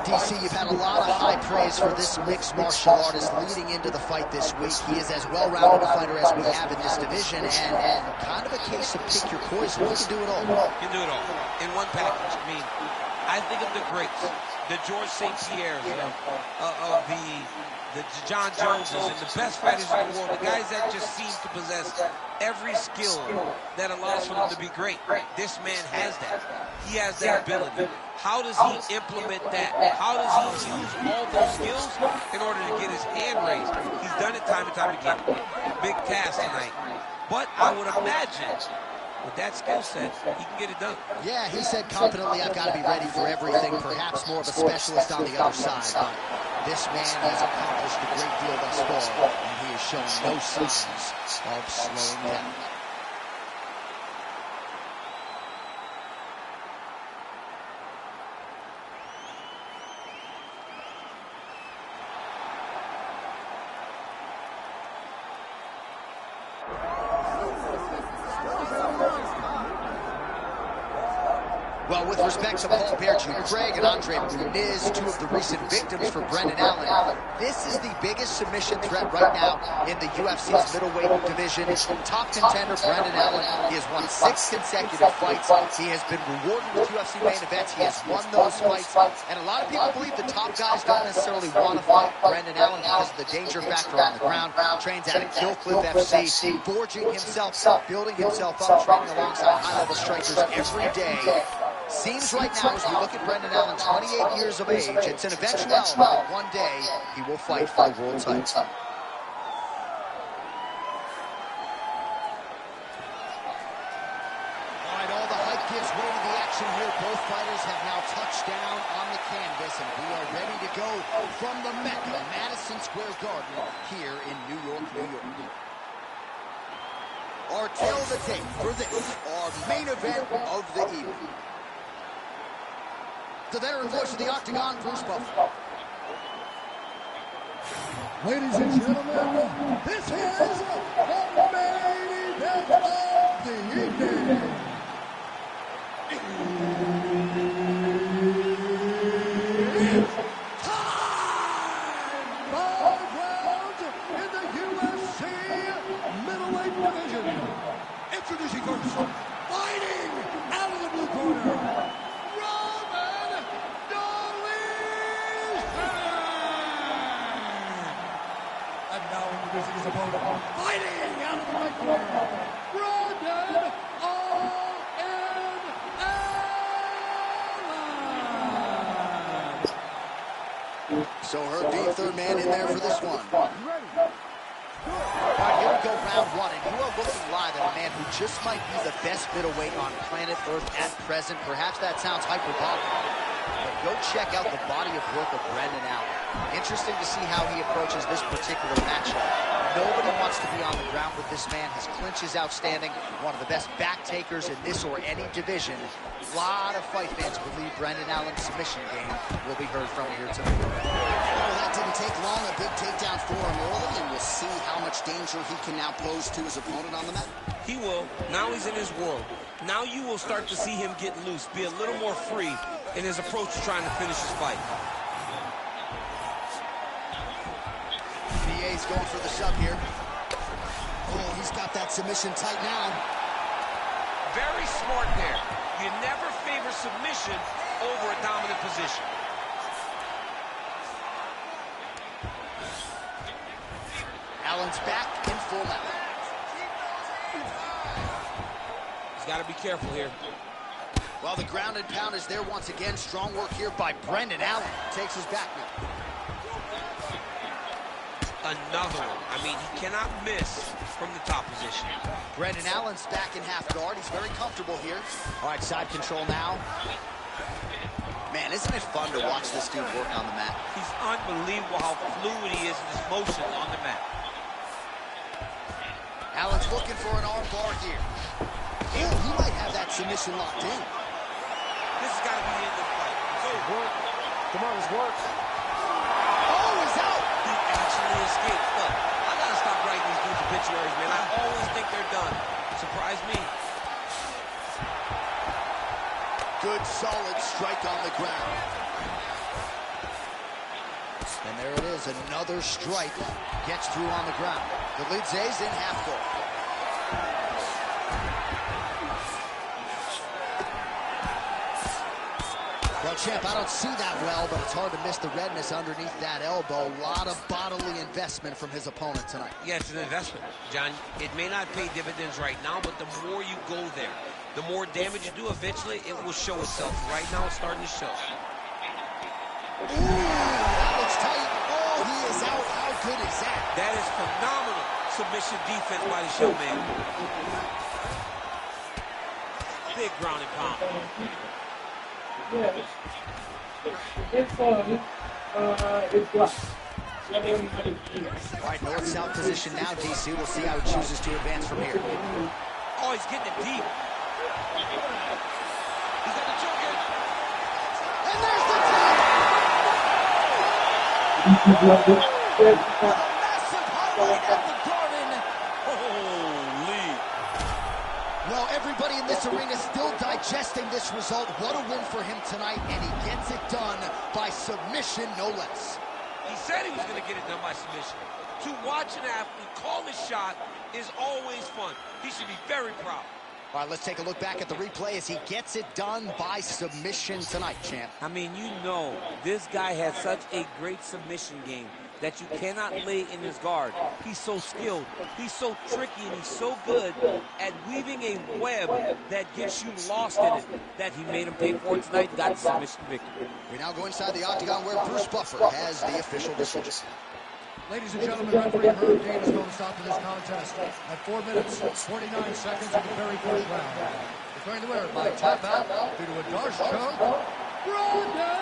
DC, you've had a lot of high praise for this mixed martial artist leading into the fight this week. He is as well-rounded a fighter as we have in this division, and kind of a case of pick your poison. He can do it all. He can do it all in one package. I mean, I think of the greats, the George St. Pierre's, of the John Joneses, and the best fighters in the world, the guys that just seem to possess every skill that allows for them to be great. This man has that. He has that ability. How does he implement that? How does he use all those skills in order to get his hand raised? He's done it time and time again. Big task tonight. But I would imagine with that skill set, he can get it done. Yeah, he said confidently, I've got to be ready for everything, perhaps more of a specialist on the other side. But this man has accomplished a great deal thus far, and he has shown no signs of slowing down. Well, with respect to Paul Bear Jr., Craig and Andre Muniz, two of the recent victims for Brendan Allen, this is the biggest submission threat right now in the UFC's middleweight division. Top contender Brendan Allen, he has won 6 consecutive fights. He has been rewarded with UFC main events. He has won those fights. And a lot of people believe the top guys don't necessarily want to fight Brendan Allen because of the danger factor on the ground. Trains out at Killcliff FC, forging himself, building himself up, training alongside high-level strikers every day. Seems right now, as we look at Brendan Allen, 28 years of age, it's an eventuality that one day he will fight for the world title. All right, all the hype gives way to the action here. Both fighters have now touched down on the canvas, and we are ready to go from the Mecca, Madison Square Garden, here in New York, New York. Our tale of the tape for this, our main event of the evening. The veteran voice of the Octagon, Bruce Buffer. Ladies and gentlemen, this is the main event of the evening. It's time! 5 rounds in the UFC middleweight division. Introducing first, fighting out of the blue corner, introducing his opponent, fighting out of the right corner, Brendan Allen. So Herb, third man in there for this one. All right, here we go, round one, and you are looking live at a man who just might be the best middleweight on planet Earth at present. Perhaps that sounds hyperbolic, but go check out the body of work of Brendan Allen. Interesting to see how he approaches this particular matchup. Nobody wants to be on the ground with this man. His clinch is outstanding. One of the best back takers in this or any division. A lot of fight fans believe Brendan Allen's submission game will be heard from here tonight. Well, that didn't take long. A big takedown for him early, and we'll see how much danger he can now pose to his opponent on the mat. He will. Now he's in his world. Now you will start to see him get loose, be a little more free in his approach to trying to finish his fight. He's going for the sub here. Oh, he's got that submission tight now. Very smart there. You never favor submission over a dominant position. Allen's back in full mount. He's got to be careful here. Well, the ground and pound is there once again. Strong work here by Brendan Allen. Takes his back now. Another one. I mean, he cannot miss from the top position. Brendan Allen's back in half guard. He's very comfortable here. All right, side control now. Man, isn't it fun to watch this dude work on the mat? He's unbelievable how fluid he is in his motion on the mat. Allen's looking for an arm bar here. Oh, he might have that submission locked in. This has got to be the end of the fight. It's over. Come on, it's work. Oh, he's out. He actually escaped. Look, I got to stop writing these dudes obituaries, man. I always think they're done. Surprise me. Good, solid strike on the ground. as another strike gets through on the ground. The lead stays in half guard. Well, champ, I don't see that well, but it's hard to miss the redness underneath that elbow. A lot of bodily investment from his opponent tonight. Yeah, it's an investment, John. It may not pay dividends right now, but the more you go there, the more damage you do, eventually it will show itself. Right now, it's starting to show. Ooh, that looks tight. Oh, he is out. How good is that? That is phenomenal submission defense by the showman. Big ground and pound. Yeah. It's black. All right, north-south position now, DC. We'll see how he chooses to advance from here. Oh, he's getting it deep. He's got the choke in. And there's the tap! Massive highlight at the Garden. Holy. Well, everybody in this arena still digesting this result. What a win for him tonight, and he gets it done by submission, no less. He said he was going to get it done by submission. To watch an athlete call a shot is always fun. He should be very proud. All right, let's take a look back at the replay as he gets it done by submission tonight, champ. I mean, you know, this guy has such a great submission game that you cannot lay in his guard. He's so skilled, he's so tricky, and he's so good at weaving a web that gets you lost in it, that he made him pay for it tonight and got the submission victory. We now go inside the octagon where Bruce Buffer has the official decision. Ladies and gentlemen, referee Herb Dean is going to stop to this contest at 4 minutes, 49 seconds of the very first round. Declaring the winner by tap out due to a Darce choke, Brendan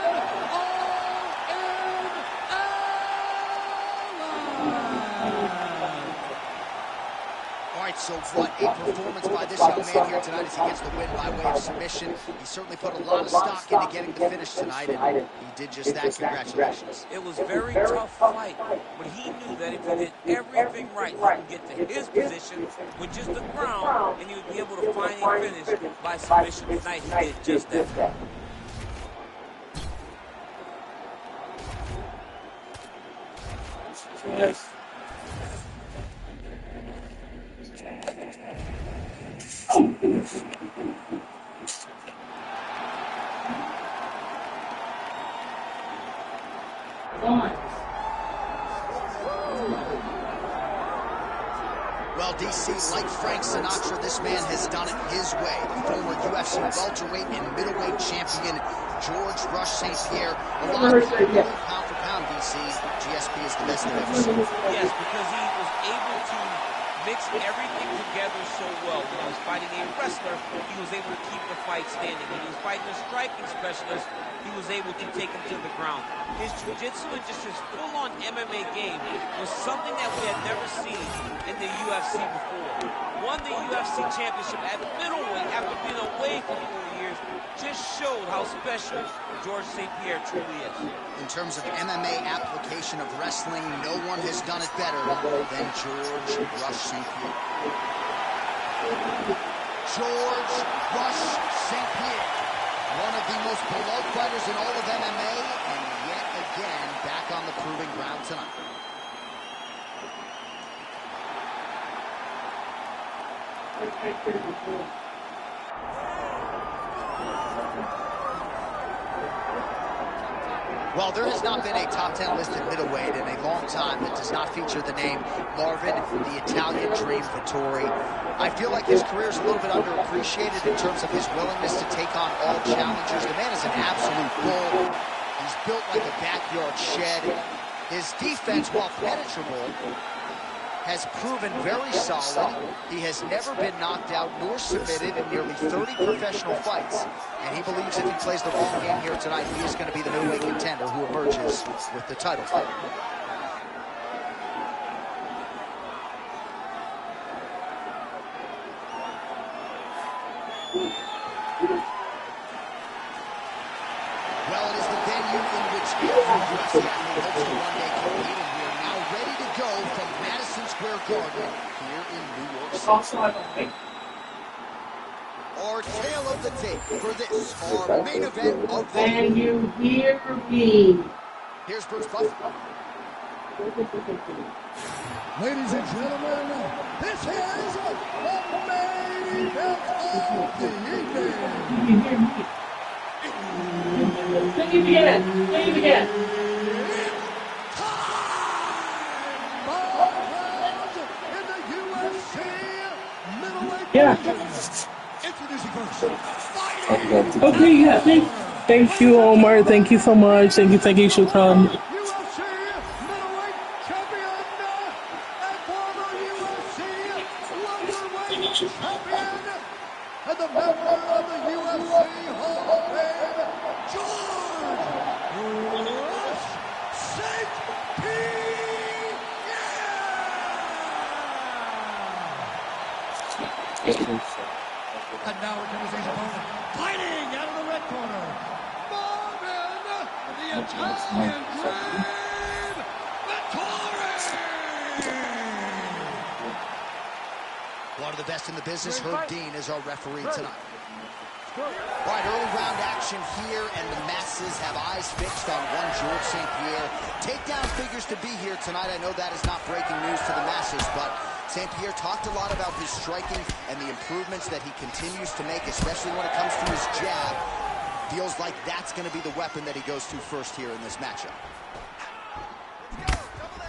All right, so what a performance by this young man here tonight as he gets the win by way of submission. He certainly put a lot of stock into getting the finish tonight, and he did just that. Congratulations. It was a very tough fight, but he knew that if he did everything right, he could get to his position with just the ground, and he would be able to find a finish by submission. Tonight, he did just that. Yes. Well, DC, like Frank Sinatra, this man has done it his way. Former UFC welterweight and middleweight champion George Rush St. Pierre. A lot of people go pound for pound, DC. GSP is the best they've ever seen. Yes, because he was able to mix everything together so well. When he was fighting a wrestler, he was able to keep the fight standing. When he was fighting a striking specialist, he was able to take him to the ground. His jiu-jitsu and just his full-on MMA game was something that we had never seen in the UFC before. Won the UFC Championship at middleweight after being away for 4 years. Just showed how special George St. Pierre truly is. In terms of MMA application of wrestling, no one has done it better than George Rush St. Pierre. George Rush St. Pierre, one of the most beloved fighters in all of MMA, and yet again back on the proving ground tonight. Well, there has not been a top 10 listed middleweight in a long time that does not feature the name Marvin, the Italian Dream Vettori. I feel like his career is a little bit underappreciated in terms of his willingness to take on all challengers. The man is an absolute bull. He's built like a backyard shed. His defense, while penetrable, has proven very solid. He has never been knocked out nor submitted in nearly 30 professional fights. And he believes if he plays the long game here tonight, he is going to be the middleweight contender who emerges with the title fight. Well, it is the venue in which every UFC athlete hopes to one day compete, and we are now ready to go from Madison Square Garden here in New York City. Our tale of the tape for this, our main event of the Can you hear me? Here's Bruce Buffer. Ladies and gentlemen, this is the main event of the evening. Say it again. Say it again. In the UFC middleweight Yeah. division. Introducing first. Okay, yeah. Thank you, Omar. Thank you so much. Thank you, Shukran. UFC middleweight champion and former UFC welterweight champion and the member of the UFC Hall of Fame, George St. And now it comes his opponent, fighting out of the red corner, Marvin, the Italian Dream, Vittori! One of the best in the business, Herb Dean, is our referee tonight. All right, early round action here, and the masses have eyes fixed on one George St. Pierre. Takedown figures to be here tonight. I know that is not breaking news to the masses, but St. Pierre talked a lot about his striking and the improvements that he continues to make, especially when it comes to his jab. Feels like that's going to be the weapon that he goes to first here in this matchup.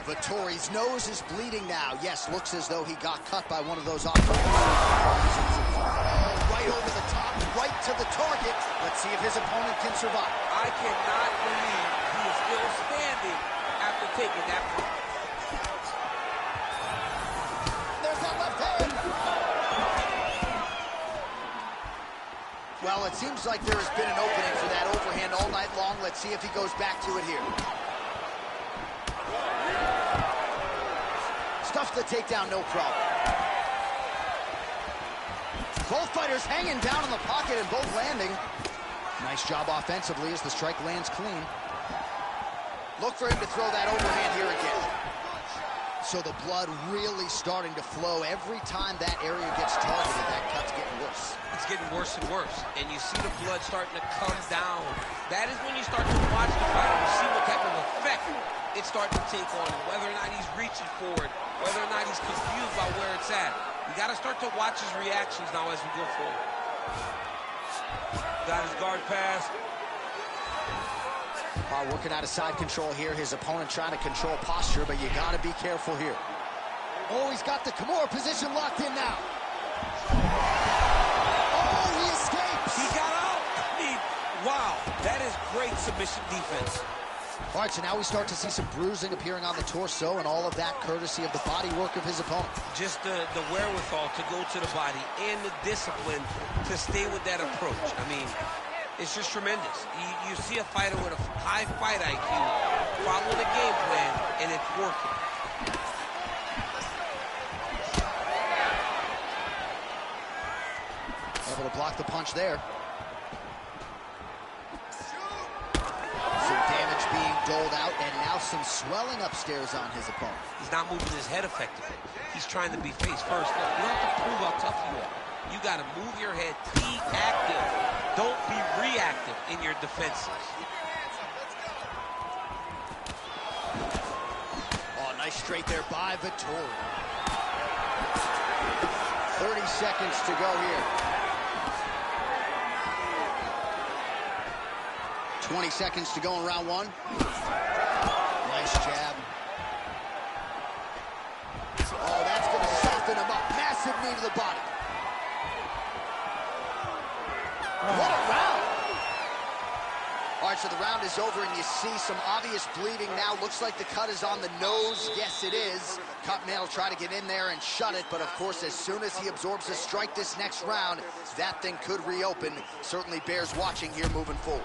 Vittori's nose is bleeding now. Yes, looks as though he got cut by one of those offensive. Right over the top, right to the target. Let's see if his opponent can survive. I cannot believe he is still standing after taking that punch. There's that left hand. Well, it seems like there has been an opening for that overhand all night long. Let's see if he goes back to it here. Stuffs the takedown, no problem. Both fighters hanging down in the pocket and both landing. Nice job offensively as the strike lands clean. Look for him to throw that overhand here again. So the blood really starting to flow. Every time that area gets targeted, that cut's getting worse. It's getting worse and worse, and you see the blood starting to come down. That is when you start to watch the fight and see what type of effect it's starting to take on him, whether or not he's reaching forward, whether or not he's confused by where it's at. You got to start to watch his reactions now as we go forward. Got his guard pass. Working out of side control here. His opponent trying to control posture, but you got to be careful here. Oh, he's got the Kimura position locked in now. Oh, he escapes. He got out. Wow, that is great submission defense. All right, so now we start to see some bruising appearing on the torso, and all of that courtesy of the body work of his opponent. Just the wherewithal to go to the body and the discipline to stay with that approach. I mean, it's just tremendous. You see a fighter with a high fight IQ follow the game plan, and it's working. Able to block the punch there. Some damage being doled out, and now some swelling upstairs on his opponent. He's not moving his head effectively. He's trying to be face first. Look, you don't have to prove how tough you are. You got to move your head, be active. Don't be reactive in your defenses. Oh, nice straight there by Vittori. 30 seconds to go here. 20 seconds to go in round one. Nice jab. Oh, that's going to soften him up. Massive knee to the body. What a round. All right, so the round is over, and you see some obvious bleeding now. Looks like the cut is on the nose. Yes, it is. Cutman will try to get in there and shut it, but of course, as soon as he absorbs a strike this next round, that thing could reopen. Certainly bears watching here moving forward.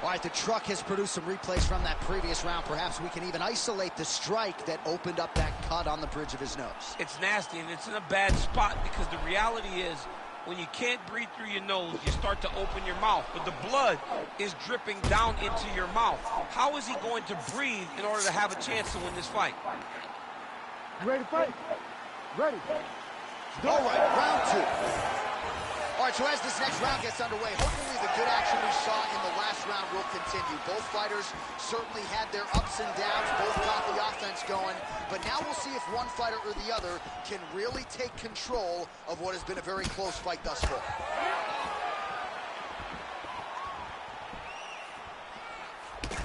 All right, the truck has produced some replays from that previous round. Perhaps we can even isolate the strike that opened up that cut on the bridge of his nose. It's nasty, and it's in a bad spot because the reality is when you can't breathe through your nose, you start to open your mouth, but the blood is dripping down into your mouth. How is he going to breathe in order to have a chance to win this fight? You ready to fight? Ready. All right, round two. All right, so as this next round gets underway, hopefully the good action we saw in the last round will continue. Both fighters certainly had their ups and downs, both got the offense going, but now we'll see if one fighter or the other can really take control of what has been a very close fight thus far.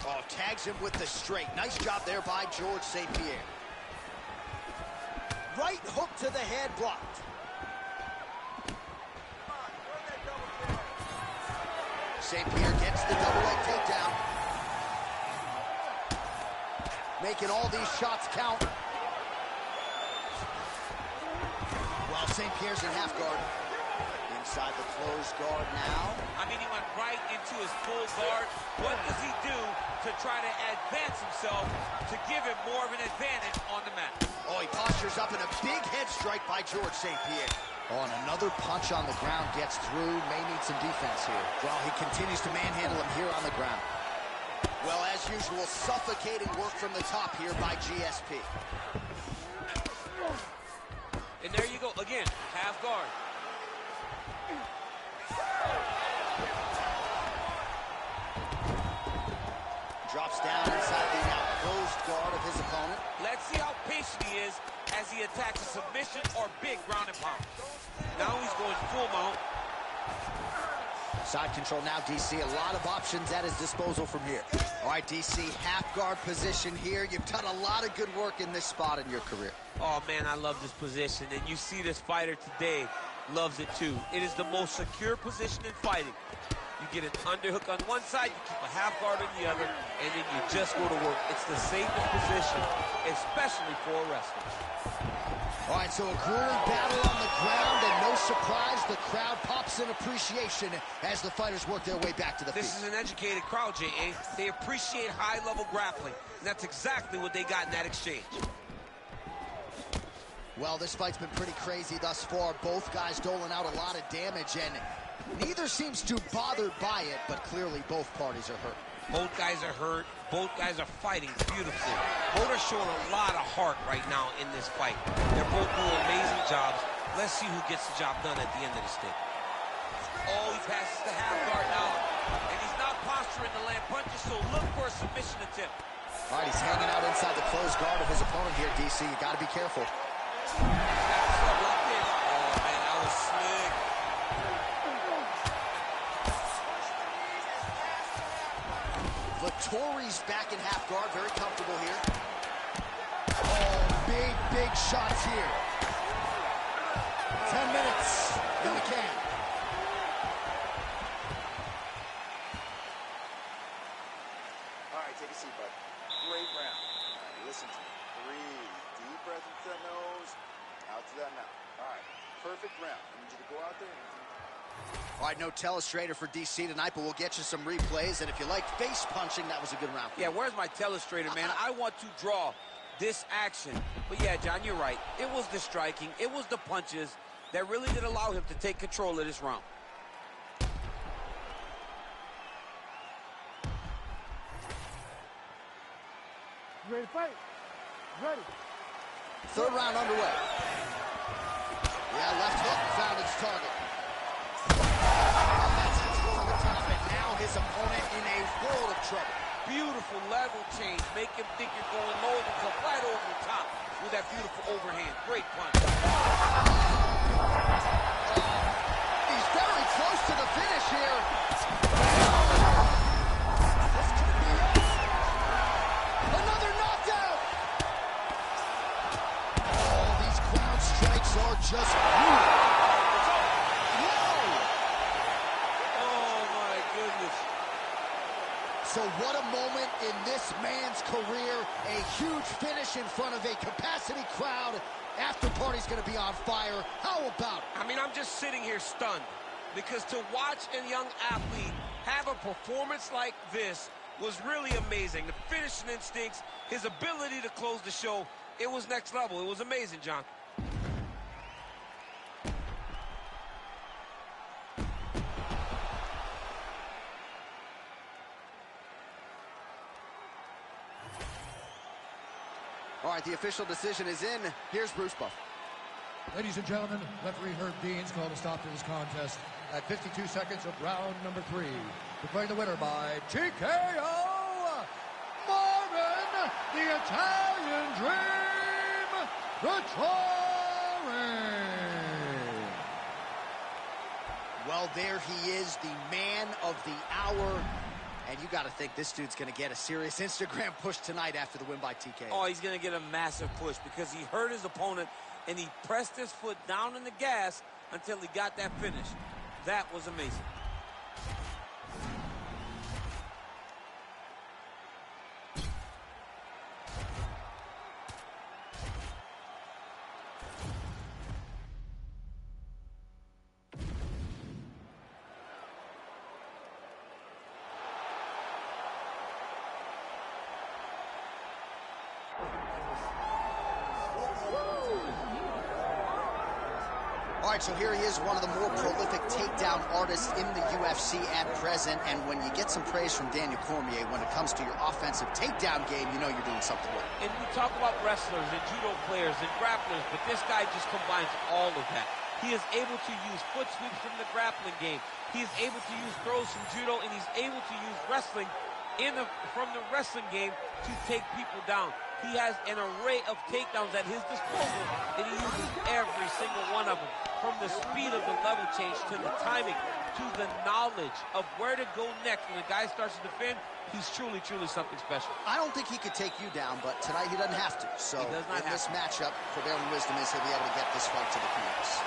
Oh, tags him with the straight. Nice job there by George St. Pierre. Right hook to the head, blocked. St. Pierre gets the double leg takedown. Making all these shots count. While St. Pierre's in half guard. Inside the closed guard now. I mean, he went right into his full guard. What does he do to try to advance himself to give him more of an advantage on the mat? Oh, he postures up in a big head strike by George St. Pierre. Oh, and another punch on the ground gets through. May need some defense here. Well, he continues to manhandle him here on the ground. Well, as usual, suffocating work from the top here by GSP. And there you go, again, half guard. Drops down inside the now closed guard of his opponent. Let's see how patient he is as he attacks a submission or big ground and pound. Now he's going full mount. Side control now, DC. A lot of options at his disposal from here. All right, DC, half guard position here. You've done a lot of good work in this spot in your career. Oh, man, I love this position. And you see this fighter today loves it, too. It is the most secure position in fighting. You get an underhook on one side, you keep a half guard on the other, and then you just go to work. It's the safest position, especially for a wrestler. All right, so a grueling battle on the ground, and no surprise, the crowd pops in appreciation as the fighters work their way back to the feet. This is an educated crowd, J.A. They appreciate high-level grappling, and that's exactly what they got in that exchange. Well, this fight's been pretty crazy thus far. Both guys doling out a lot of damage, and neither seems too bothered by it, but clearly both parties are hurt. Both guys are hurt. Both guys are fighting beautifully. Both are showing a lot of heart right now in this fight. They're both doing amazing jobs. Let's see who gets the job done at the end of the stick. Oh, he passes the half guard now. And he's not posturing to land punches, so look for a submission attempt. All right, he's hanging out inside the closed guard of his opponent here, DC. You got to be careful. Oh, man, that was slick. Vittori's back in half guard, very comfortable here. Oh, big shots here. 10 minutes in the can. All right, take a seat, bud. Great round. All right, listen to me. Breathe. Deep breath into that nose, out to that mouth. All right, perfect round. I need you to go out there and... All right, no telestrator for DC tonight, but we'll get you some replays. And if you like face punching, that was a good round. Yeah, where's my telestrator, man? I want to draw this action. But yeah, John, you're right. It was the striking. It was the punches that really did allow him to take control of this round. You ready to fight? Ready. Third round underway. Yeah, left hook found its target. That's it over the top, and now his opponent in a world of trouble. Beautiful level change. Make him think you're going low and come right over the top with that beautiful overhand. Great punch. He's very close to the finish here. This could be it. Another knockout. Oh, these crowd strikes are just brutal. So what a moment in this man's career. A huge finish in front of a capacity crowd. After party's going to be on fire. How about it? I mean, I'm just sitting here stunned because to watch a young athlete have a performance like this was really amazing. The finishing instincts, his ability to close the show, it was next level. It was amazing, John. All right, the official decision is in. Here's Bruce Buff. Ladies and gentlemen, referee Herb Dean's called a stop to this contest at 52 seconds of round number 3. Declaring the winner by TKO, Marvin, the Italian Dream, Vettori. Well, there he is, the man of the hour. And you got to think this dude's going to get a serious Instagram push tonight after the win by TKO. Oh, he's going to get a massive push because he hurt his opponent and he pressed his foot down in the gas until he got that finish. That was amazing. All right, so here he is, one of the more prolific takedown artists in the UFC at present. And when you get some praise from Daniel Cormier when it comes to your offensive takedown game, you know you're doing something right. And we talk about wrestlers and judo players and grapplers, but this guy just combines all of that. He is able to use foot sweeps from the grappling game. He is able to use throws from judo, and he's able to use wrestling from the wrestling game to take people down. He has an array of takedowns at his disposal, and he uses every single one of them. From the speed of the level change to the timing to the knowledge of where to go next. When the guy starts to defend, he's truly, truly something special. I don't think he could take you down, but tonight he doesn't have to. So he does not in this matchup, prevailing wisdom is he'll be able to get this fight to the canvas.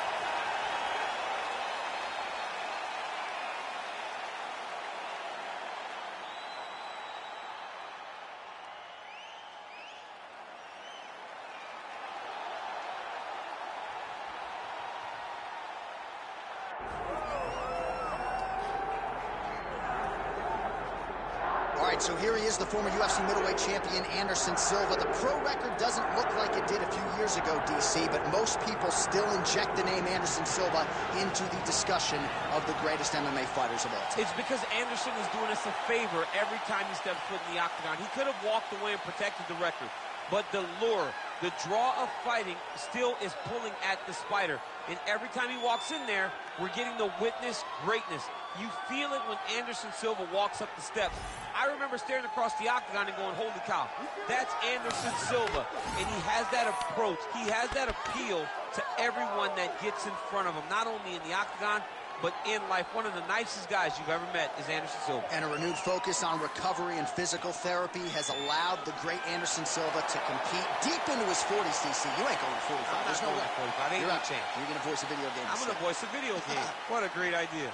So here he is, the former UFC middleweight champion, Anderson Silva. The pro record doesn't look like it did a few years ago, DC, but most people still inject the name Anderson Silva into the discussion of the greatest MMA fighters of all time. It's because Anderson is doing us a favor every time he steps foot in the octagon. He could have walked away and protected the record, but the lure, the draw of fighting still is pulling at the spider. And every time he walks in there, we're getting to witness greatness. You feel it when Anderson Silva walks up the steps. I remember staring across the octagon and going, holy cow, that's Anderson Silva. And he has that approach. He has that appeal to everyone that gets in front of him, not only in the octagon, but in life. One of the nicest guys you've ever met is Anderson Silva. And a renewed focus on recovery and physical therapy has allowed the great Anderson Silva to compete deep into his 40s, DC. You ain't going to 45. There's no way. 45. Ain't no chance. You're going to voice a video game. I'm going to voice a video game. What a great idea.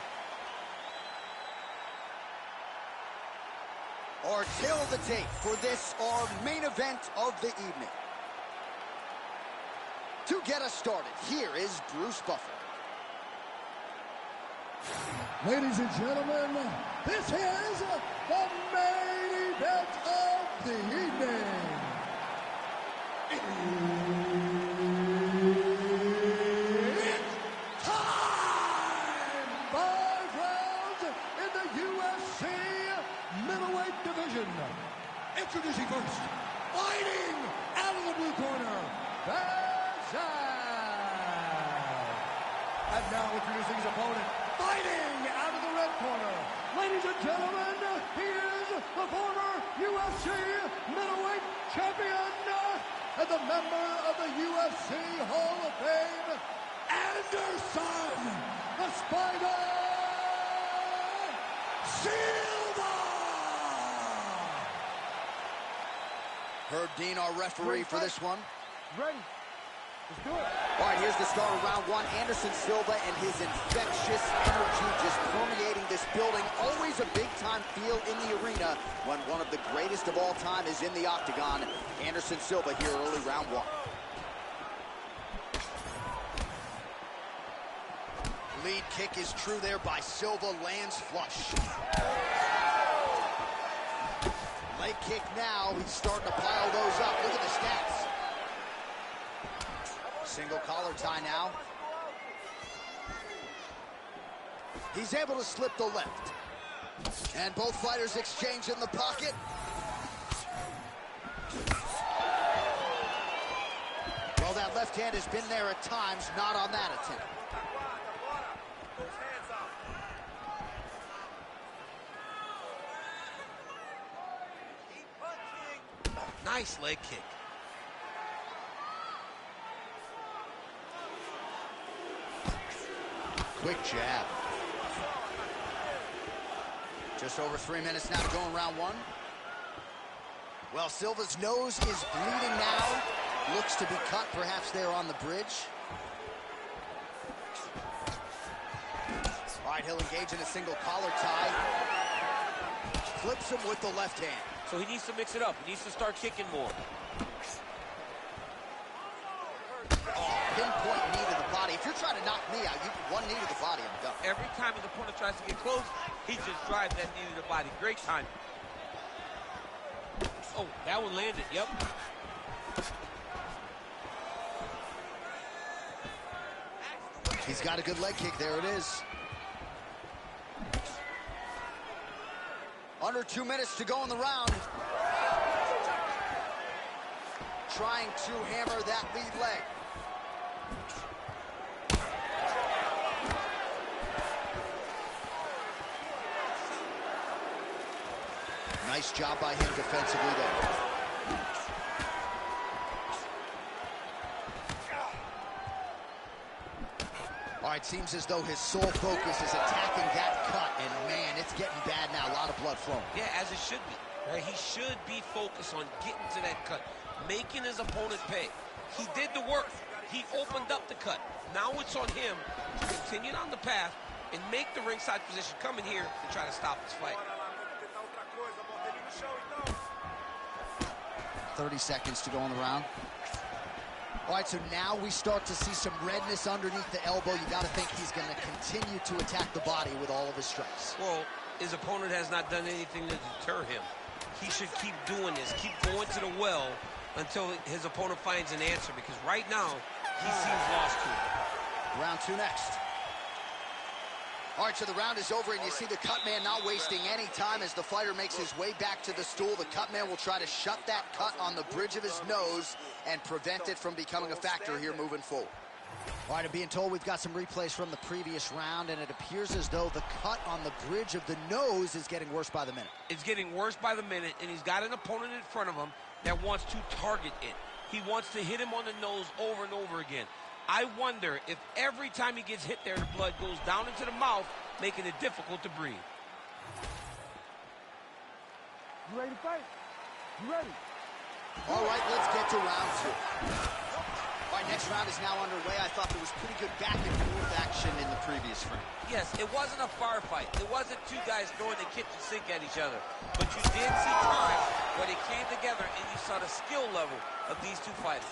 Our tail of the tape for this, our main event of the evening. To get us started, here is Bruce Buffer. Ladies and gentlemen, this is the main event of the evening. It's time! 5 rounds in the UFC middleweight division. Introducing first, fighting out of the blue corner, and now introducing his opponent, fighting out of the red corner. Ladies and gentlemen, he is the former UFC middleweight champion and the member of the UFC Hall of Fame, Anderson, the Spider Silva. Herb Dean, our referee for this one. Ready? Let's do it. All right, here's the start of round one. Anderson Silva and his infectious energy just permeating this building. Always a big-time feel in the arena when one of the greatest of all time is in the octagon. Anderson Silva here early round one. Lead kick is true there by Silva, lands flush. Leg kick now, he's starting to pile those up. Look at the stats. Single collar tie now. He's able to slip the left. And both fighters exchange in the pocket. Well, that left hand has been there at times, not on that attempt. Nice leg kick. Quick jab. Just over 3 minutes now to go in round one. Well, Silva's nose is bleeding now. Looks to be cut, perhaps there on the bridge. All right, he'll engage in a single collar tie. Flips him with the left hand. So he needs to mix it up. He needs to start kicking more. Oh, pinpoint knee to the body. If you're trying to knock me out, one knee to the body, I'm done. Every time his opponent tries to get close, he just drives that knee to the body. Great time. Oh, that one landed. Yep. He's got a good leg kick. There it is. Under 2 minutes to go in the round. Trying to hammer that lead leg. Nice job by him defensively there. All right, seems as though his sole focus is attacking that cut, and man, it's getting bad now. A lot of blood flowing. Yeah, as it should be. Right? He should be focused on getting to that cut, making his opponent pay. He did the work. He opened up the cut. Now it's on him to continue on the path and make the ringside position, come in here and try to stop this fight. 30 seconds to go in the round. All right, so now we start to see some redness underneath the elbow. You got to think he's going to continue to attack the body with all of his strikes. Well, his opponent has not done anything to deter him. He should keep doing this, keep going to the well until his opponent finds an answer, because right now, he seems lost to it. Round two next. All right, so the round is over, and you see the cut man not wasting any time as the fighter makes his way back to the stool. The cut man will try to shut that cut on the bridge of his nose and prevent it from becoming a factor here moving forward. All right, I'm being told we've got some replays from the previous round, and it appears as though the cut on the bridge of the nose is getting worse by the minute. It's getting worse by the minute, and he's got an opponent in front of him that wants to target it. He wants to hit him on the nose over and over again. I wonder if every time he gets hit there, the blood goes down into the mouth, making it difficult to breathe. You ready to fight? You ready? All right, let's get to round two. All right, next round is now underway. I thought there was pretty good back and forth action in the previous round. Yes, it wasn't a firefight. It wasn't two guys throwing the kitchen sink at each other. But you did see times where they came together and you saw the skill level of these two fighters.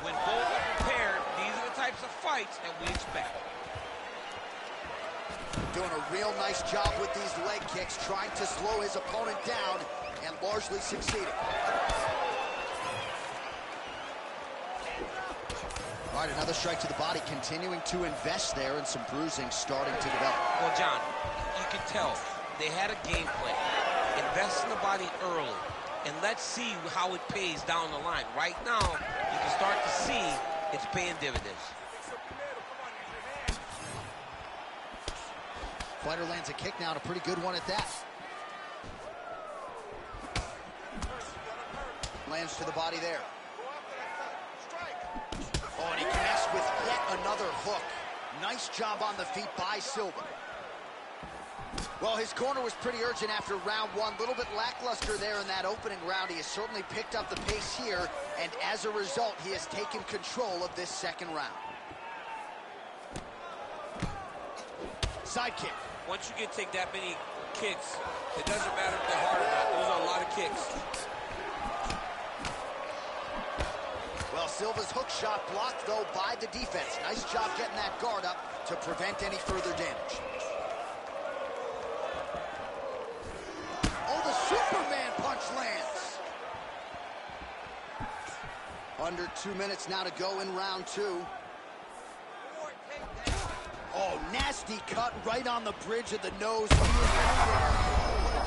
When both are prepared, these are the types of fights that we expect. Doing a real nice job with these leg kicks, trying to slow his opponent down, and largely succeeding. All right, another strike to the body, continuing to invest there, and some bruising starting to develop. Well, John, you can tell they had a game plan. Invest in the body early, and let's see how it pays down the line. Right now, you can start to see it's paying dividends. Fighter lands a kick now, and a pretty good one at that. Lands to the body there. Oh, and he connects with yet another hook. Nice job on the feet by Silva. Well, his corner was pretty urgent after round one. A little bit lackluster there in that opening round. He has certainly picked up the pace here, and as a result, he has taken control of this second round. Side kick. Once you take that many kicks, it doesn't matter if they're hard or not. Those are a lot of kicks. Well, Silva's hook shot blocked, though, by the defense. Nice job getting that guard up to prevent any further damage. Oh, the Superman punch lands. Under 2 minutes now to go in round two. Oh, nasty cut right on the bridge of the nose. He is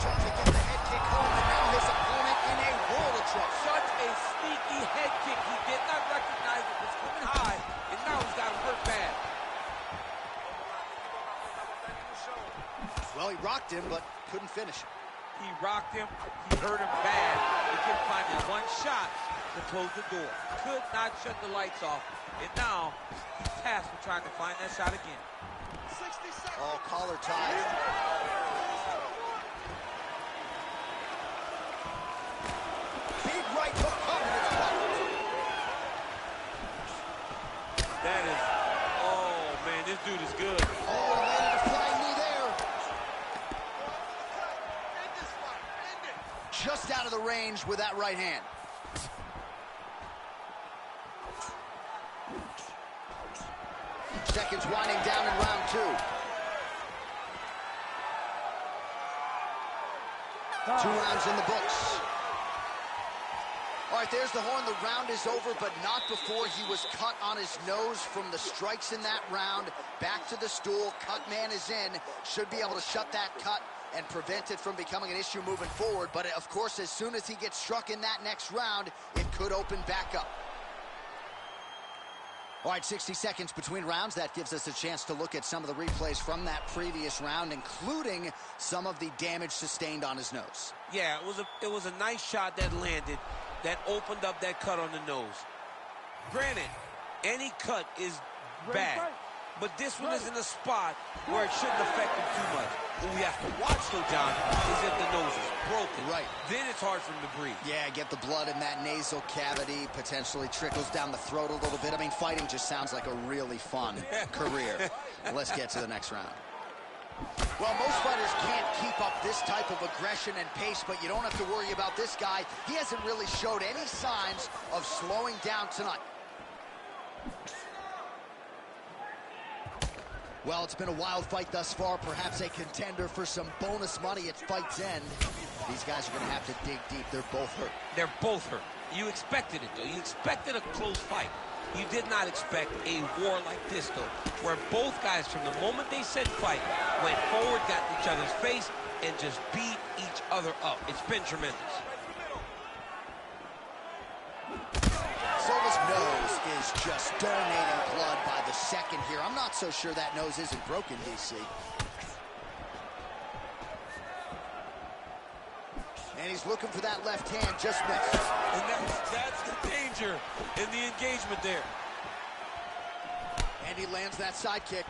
trying to get the head kick home, and now his opponent in a world of trouble. Such a sneaky head kick. He did not recognize it was coming high, and now he's got him hurt bad. Well, he rocked him, but couldn't finish him. He He rocked him. He hurt him bad. He couldn't find his one shot to close the door. Could not shut the lights off. And now he's tasked with trying to find that shot again. 60 seconds. Oh, collar tie. Big right hook coming. It's blocked. That is, oh man, this dude is good. Oh, landed a flying knee there. Just out of the range with that right hand. Seconds winding down in round 2. 2 rounds in the books. All right, there's the horn. The round is over, but not before he was cut on his nose from the strikes in that round. Back to the stool. Cut man is in. Should be able to shut that cut and prevent it from becoming an issue moving forward. But, of course, as soon as he gets struck in that next round, it could open back up. All right, 60 seconds between rounds. That gives us a chance to look at some of the replays from that previous round, including some of the damage sustained on his nose. Yeah, it was a nice shot that landed, that opened up that cut on the nose. Granted, any cut is bad, but this one is in a spot where it shouldn't affect him too much. What we have to watch, though, John, is if the nose is broken. Right. Then it's hard for him to breathe. Yeah, get the blood in that nasal cavity, potentially trickles down the throat a little bit. I mean, fighting just sounds like a really fun career. Let's get to the next round. Well, most fighters can't keep up this type of aggression and pace, but you don't have to worry about this guy. He hasn't really showed any signs of slowing down tonight. Well, it's been a wild fight thus far, perhaps a contender for some bonus money at fight's end. These guys are going to have to dig deep. They're both hurt. They're both hurt. You expected it, though. You expected a close fight. You did not expect a war like this, though, where both guys, from the moment they said fight, went forward, got in each other's face, and just beat each other up. It's been tremendous. Silva's nose is just donating blood by the second here. I'm not so sure that nose isn't broken, DC. And he's looking for that left hand, just missed. And that's the danger in the engagement there. And he lands that side kick.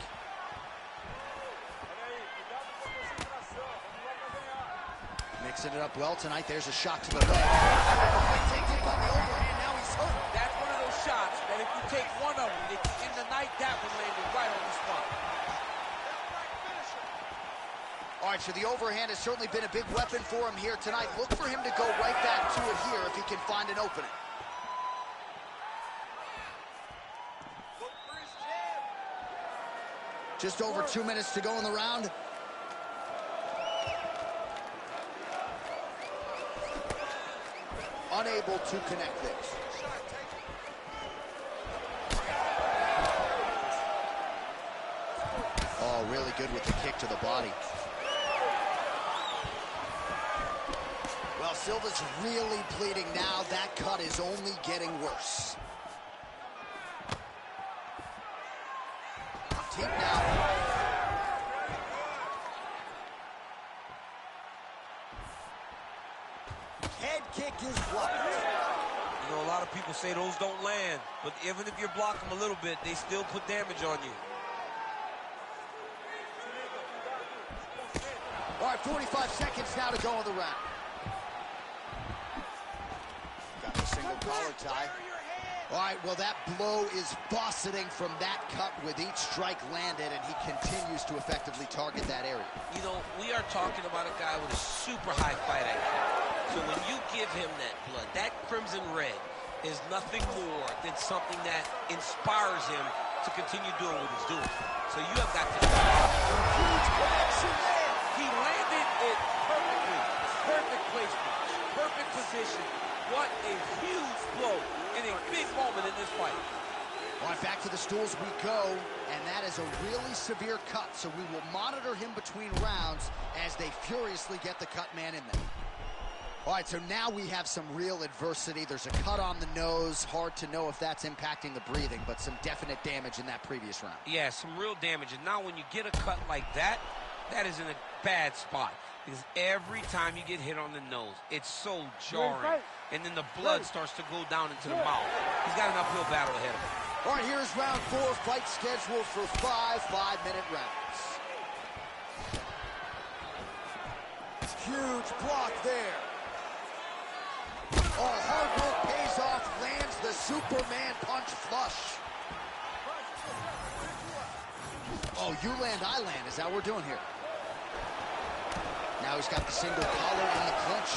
Mixing it up well tonight. There's a shot to the leg. Takes it on the overhand. Now he's hurt. That's one of those shots that if you take one of them, in the night, that one landed right on the spot. All right, so the overhand has certainly been a big weapon for him here tonight. Look for him to go right back to it here if he can find an opening. Just over 2 minutes to go in the round. Unable to connect this. Oh, really good with the kick to the body. Well, Silva's really bleeding now. That cut is only getting worse. Deep now. Head kick is blocked. You know, a lot of people say those don't land, but even if you block them a little bit, they still put damage on you. All right, 45 seconds now to go in the round. Got the single collar tie. All right, well, that blow is fauceting from that cut with each strike landed, and he continues to effectively target that area. You know, we are talking about a guy with a super high fight IQ. So when you give him that blood, that crimson red is nothing more than something that inspires him to continue doing what he's doing. So you have got to... Huge connection there. He landed it perfectly. Perfect placement. Perfect position. What a huge blow in a big moment in this fight. All right, back to the stools we go, and that is a really severe cut, so we will monitor him between rounds as they furiously get the cut man in there. All right, so now we have some real adversity. There's a cut on the nose. Hard to know if that's impacting the breathing, but some definite damage in that previous round. Yeah, some real damage. And now when you get a cut like that, that is in a bad spot. Because every time you get hit on the nose, it's so jarring. And then the blood starts to go down into the mouth. He's got an uphill battle ahead of him. All right, here's round 4. Fight scheduled for 5 5-minute rounds. Huge block there. Oh, hard work pays off. Lands the Superman punch flush. Oh, you land, I land. Is that what we're doing here? Now he's got the single collar and the clinch.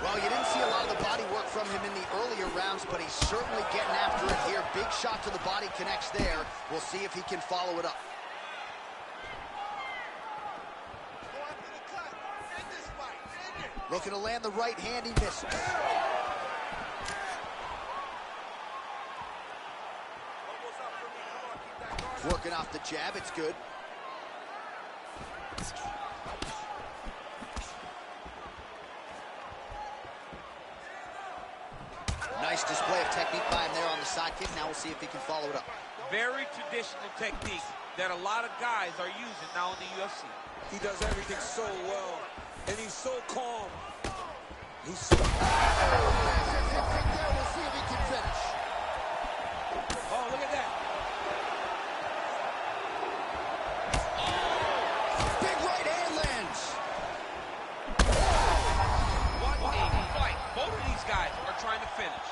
Well, you didn't see a lot of the body work from him in the earlier rounds, but he's certainly getting after it here. Big shot to the body connects there. We'll see if he can follow it up. Looking to land the right hand, he misses. Working off the jab, it's good. Nice display of technique by him there on the side kick. Now we'll see if he can follow it up. Very traditional technique that a lot of guys are using now in the UFC. He does everything so well, and he's so calm. He's so... We'll see if he can finish. Oh, look at that. Big right hand lands. What a fight. Both of these guys are trying to finish.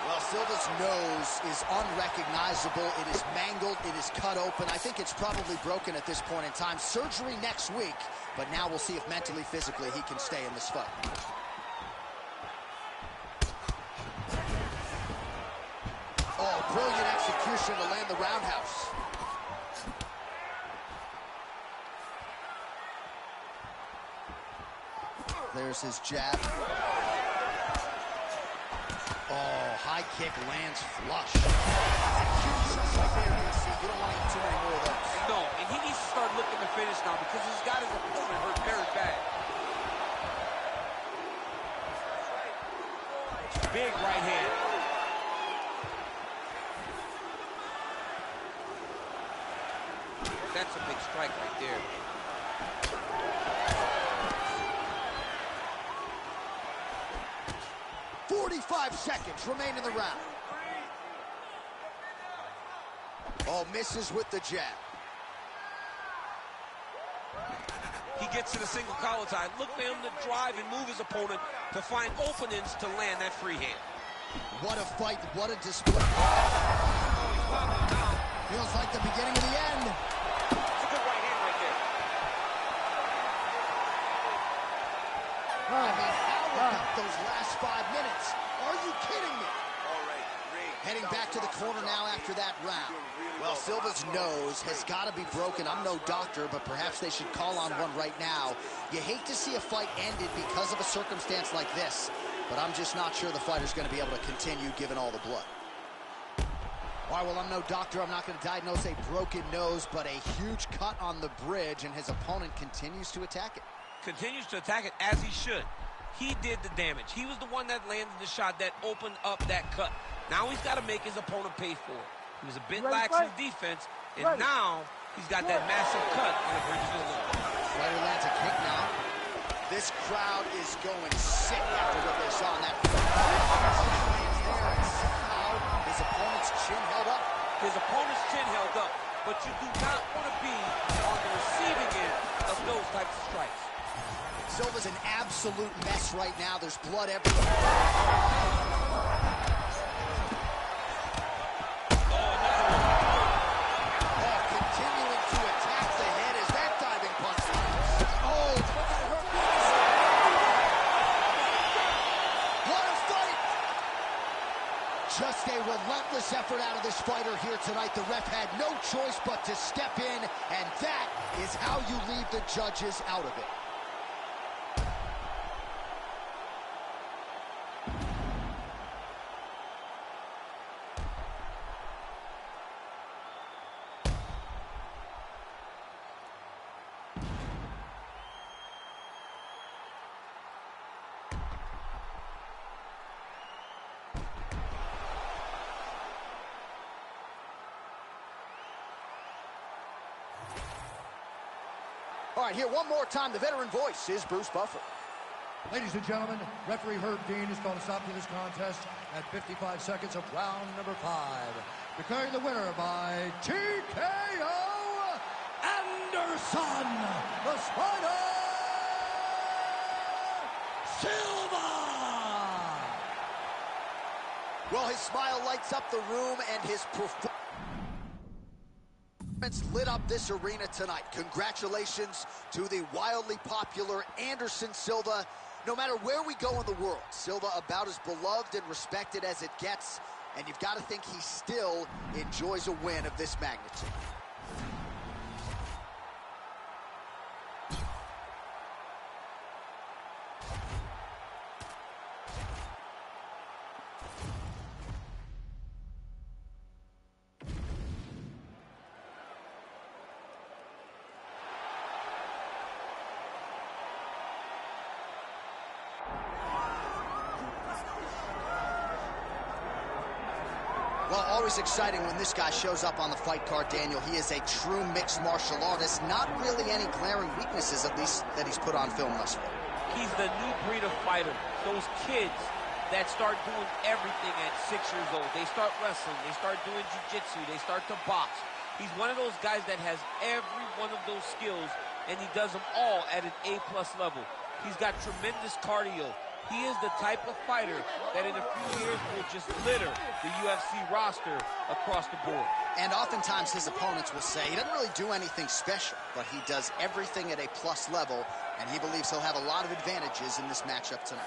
Well, Silva's nose is unrecognizable. It is mangled. It is cut open. I think it's probably broken at this point in time. Surgery next week, but now we'll see if mentally, physically, he can stay in this fight. Oh, brilliant execution to land the roundhouse. There's his jab. Oh, high kick lands flush. That's a huge shot right there, DC. You don't want to get too many more of those. No, and he needs to start looking to finish now because he's got his opponent hurt very bad. Big right hand. That's a big strike right there. .45 seconds remain in the round. Oh, misses with the jab. He gets to the single collar tie. Look for him to drive and move his opponent to find openings to land that free hand. What a fight, what a display. Feels like the beginning of the end. It's a good right hand right there. I mean, how about those last 5 minutes? Are you kidding me? Heading back to the corner now after that round. Well, Silva's nose has got to be broken. I'm no doctor, but perhaps they should call on one right now. You hate to see a fight ended because of a circumstance like this, but I'm just not sure the fighter's going to be able to continue given all the blood. All right, well, I'm no doctor. I'm not going to diagnose a broken nose, but a huge cut on the bridge, and his opponent continues to attack it. Continues to attack it as he should. He did the damage. He was the one that landed the shot that opened up that cut. Now he's got to make his opponent pay for it. He was a bit lax in defense, and now he's got that massive cut on the bridge of the nose. Fighter lands a kick now. This crowd is going sick after what they saw in that his opponent's chin held up. His opponent's chin held up, but you do not want to be on the receiving end of those types of strikes. Silva's an absolute mess right now. There's blood everywhere. Continuing to attack the head as that diving punch. Oh, what a fight! Just a relentless effort out of this fighter here tonight. The ref had no choice but to step in, and that is how you leave the judges out of it. right, here one more time, the veteran voice is Bruce Buffer. Ladies and gentlemen, referee Herb Dean has called a stop to this contest at 55 seconds of round number 5. Declaring the winner by TKO, Anderson, the Spider Silva! Well, his smile lights up the room, and his performance lit up this arena tonight. Congratulations to the wildly popular Anderson Silva. No matter where we go in the world, Silva about as beloved and respected as it gets, and you've got to think he still enjoys a win of this magnitude. Well, always exciting when this guy shows up on the fight card, Daniel. He is a true mixed martial artist. Not really any glaring weaknesses, at least, that he's put on film thus far. He's the new breed of fighter. Those kids that start doing everything at 6 years old. They start wrestling. They start doing jiu-jitsu. They start to box. He's one of those guys that has every one of those skills, and he does them all at an A-plus level. He's got tremendous cardio. He is the type of fighter that in a few years will just litter the UFC roster across the board. And oftentimes his opponents will say he doesn't really do anything special, but he does everything at a plus level, and he believes he'll have a lot of advantages in this matchup tonight.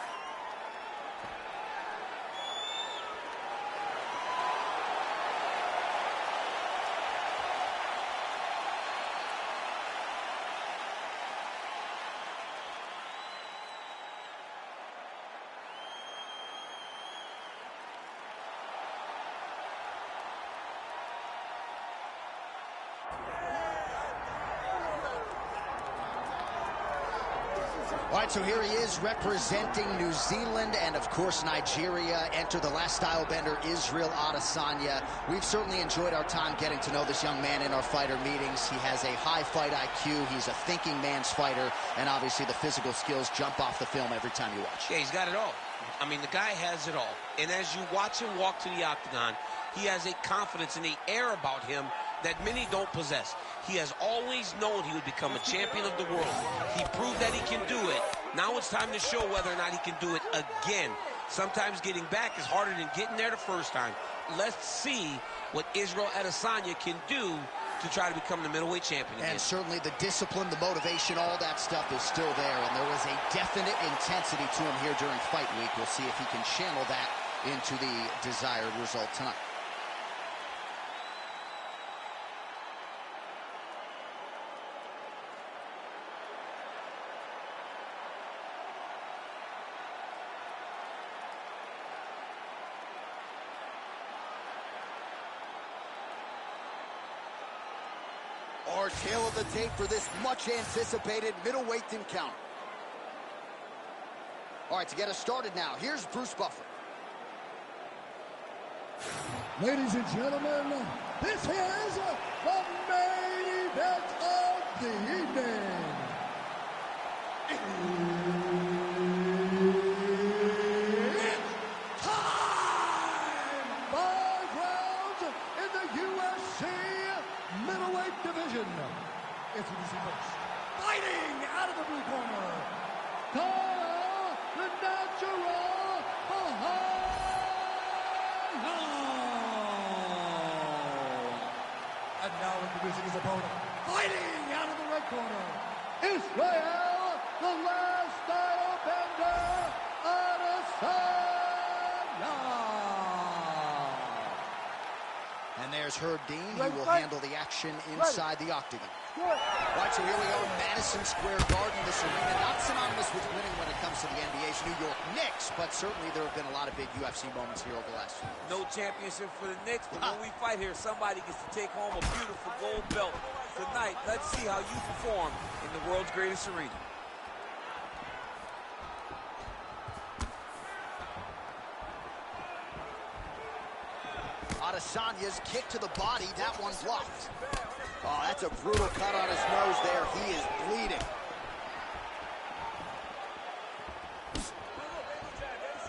All right, so here he is representing New Zealand and, of course, Nigeria. Enter the last style bender, Israel Adesanya. We've certainly enjoyed our time getting to know this young man in our fighter meetings. He has a high fight IQ. He's a thinking man's fighter. And obviously the physical skills jump off the film every time you watch. Yeah, he's got it all. I mean, the guy has it all. And as you watch him walk to the octagon, he has a confidence and the air about him that many don't possess. He has always known he would become a champion of the world. He proved that he can do it. Now it's time to show whether or not he can do it again. Sometimes getting back is harder than getting there the first time. Let's see what Israel Adesanya can do to try to become the middleweight champion again. And certainly the discipline, the motivation, all that stuff is still there. And there was a definite intensity to him here during fight week. We'll see if he can channel that into the desired result tonight. Our tail of the tape for this much-anticipated middleweight encounter. All right, to get us started now, here's Bruce Buffer. Ladies and gentlemen, this is the main event of the evening. It's time! 5 rounds in the UFC middleweight division. Introducing first, fighting out of the blue corner, Kyle, the natural Bahano. And now introducing his opponent, fighting out of the red corner, Israel, the last style bender, Adesanya. And there's Herb Dean. He will handle the action inside the octagon. Right, so here we go in Madison Square Garden. This arena not synonymous with winning when it comes to the NBA's New York Knicks, but certainly there have been a lot of big UFC moments here over the last few years. No championship for the Knicks, but when we fight here, somebody gets to take home a beautiful gold belt. Tonight, let's see how you perform in the world's greatest arena. Adesanya's kick to the body, that one blocked. Oh, that's a brutal cut on his nose there. He is bleeding.